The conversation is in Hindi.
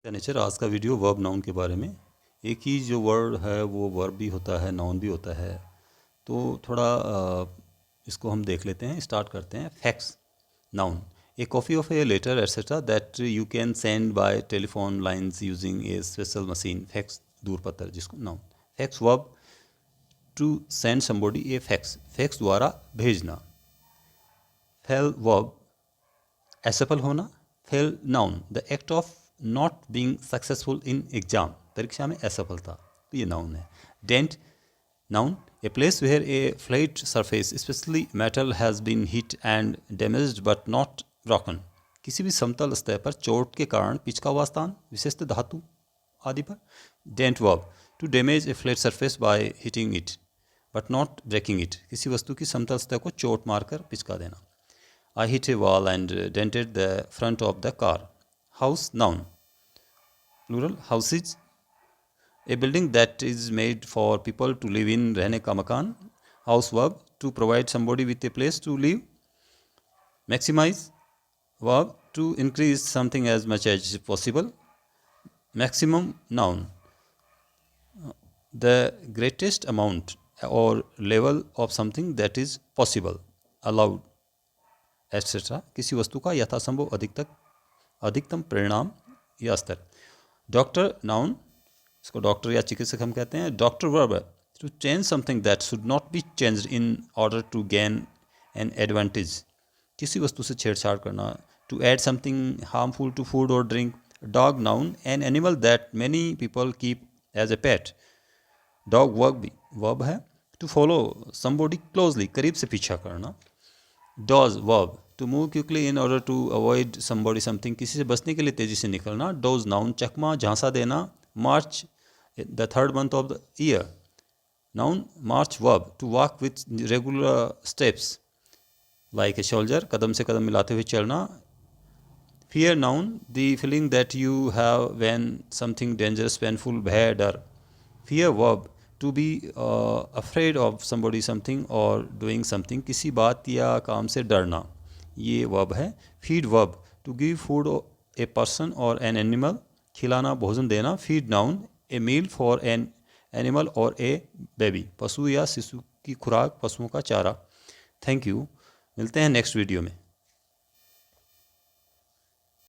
नेचर आज का वीडियो वर्ब नाउन के बारे में। एक ही जो वर्ड है वो वर्ब भी होता है, नाउन भी होता है। तो थोड़ा इसको हम देख लेते हैं। स्टार्ट करते हैं। Fax noun, a copy of a letter etcetera that you can send by telephone lines using a special machine. Fax दूर पत्र, जिसको noun. Fax verb, to send somebody a fax, fax द्वारा भेजना। फेल वर्ब, असफल होना। Fail noun, the act of not being successful in exam, परीक्षा में असफलता, तो ये नाउन है। Dent noun, a place where a flat surface specially metal has been hit and damaged but not broken, किसी भी समतल सतह पर चोट के कारण पिचका हुआ स्थान, विशेषतः धातु आदि पर। Dent verb, to damage a flat surface by hitting it but not breaking it, किसी वस्तु की समतल सतह को चोट मारकर पिचका देना। I hit a wall and dented the front of the car. House noun, plural houses, a building that is made for people to live in, रहने का मकान। House verb, to provide somebody with a place to live। Maximize verb, to increase something as much as possible। Maximum noun, the greatest amount or level of something that is possible, allowed, etcetera, किसी वस्तु का यथासंभव अधिकतम परिणाम या स्तर। डॉक्टर नाउन, इसको डॉक्टर या चिकित्सक हम कहते हैं। Doctor verb, to change something that should not be changed in order to gain an advantage, किसी वस्तु से छेड़छाड़ करना। To add something harmful to food और drink. Dog noun, an animal that many people keep as a pet. Dog verb है, टू फॉलो समबॉडी क्लोजली, करीब से पीछा करना। Dodge verb, to move quickly in order to avoid somebody something, किसी से बचने के लिए तेजी से निकलना। डोज नाउन, चकमा, झांसा देना। March, the third month of the year, noun. March verb, to walk with regular steps like a soldier, कदम से कदम मिलाते हुए चलना। Fear noun, the feeling that you have when something dangerous, painful, भय, डर। Fear verb, to be afraid of somebody something और डूइंग समथिंग, किसी बात या काम से डरना, ये वर्ब है। Feed verb, to give food a person और एन एनिमल, खिलाना, भोजन देना। Feed noun, a meal for an animal और ए बेबी, पशु या शिशु की खुराक, पशुओं का चारा। थैंक यू, मिलते हैं नेक्स्ट वीडियो में।